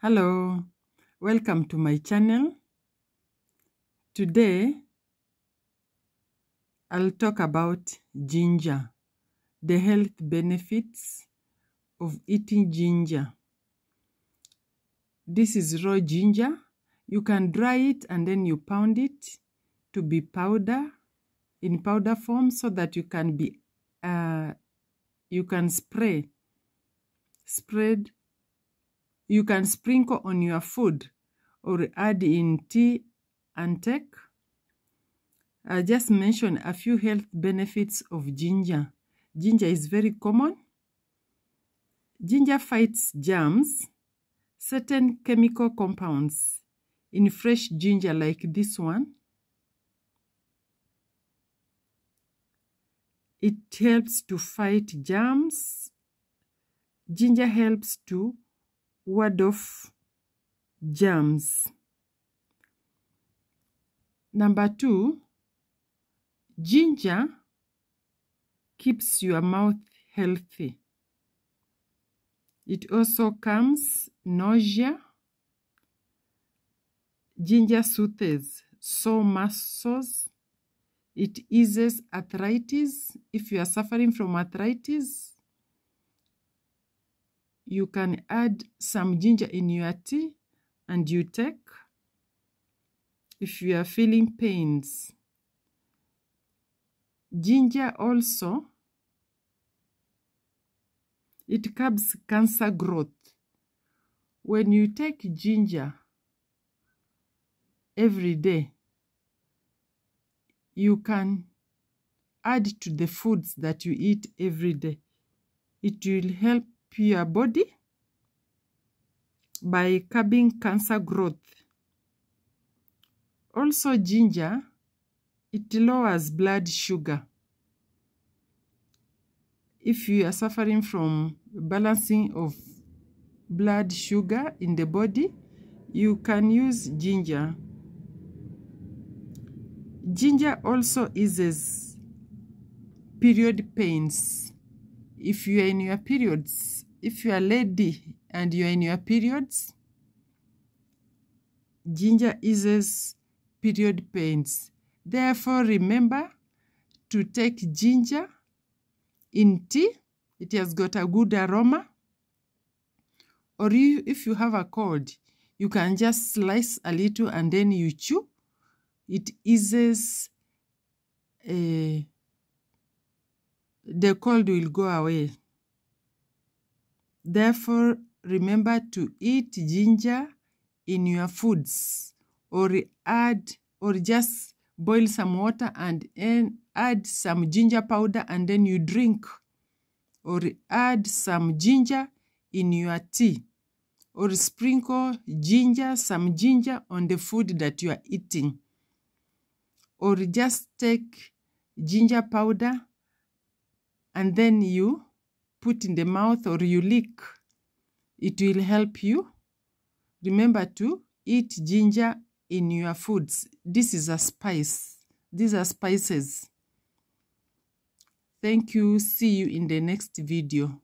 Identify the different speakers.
Speaker 1: Hello, welcome to my channel. Today I'll talk about ginger, the health benefits of eating ginger. This is raw ginger. You can dry it and then you pound it to be powder, in powder form, so that you can you can sprinkle on your food or add in tea and take. I'll just mention a few health benefits of ginger. Ginger is very common. Ginger fights germs, certain chemical compounds in fresh ginger like this one. It helps to fight germs. Ginger helps to ward off germs. Number 2, ginger keeps your mouth healthy. It also calms nausea. Ginger soothes sore muscles. It eases arthritis. If you are suffering from arthritis, you can add some ginger in your tea and you take. If you are feeling pains, ginger also, it curbs cancer growth. When you take ginger every day, you can add to the foods that you eat every day. It will help your body by curbing cancer growth. Also, ginger, it lowers blood sugar. If you are suffering from balancing of blood sugar in the body, you can use ginger. Ginger also eases period pains. If you are in your periods, if you are a lady and you are in your periods, ginger eases period pains. Therefore, remember to take ginger in tea. It has got a good aroma. Or if you have a cold, you can just slice a little and then you chew. It eases, the cold will go away. Therefore, remember to eat ginger in your foods, or just boil some water and add some ginger powder and then you drink, or add some ginger in your tea, or sprinkle some ginger on the food that you are eating, or just take ginger powder and then you put in the mouth or you lick. It will help you. Remember to eat ginger in your foods. This is a spice. These are spices. Thank you. See you in the next video.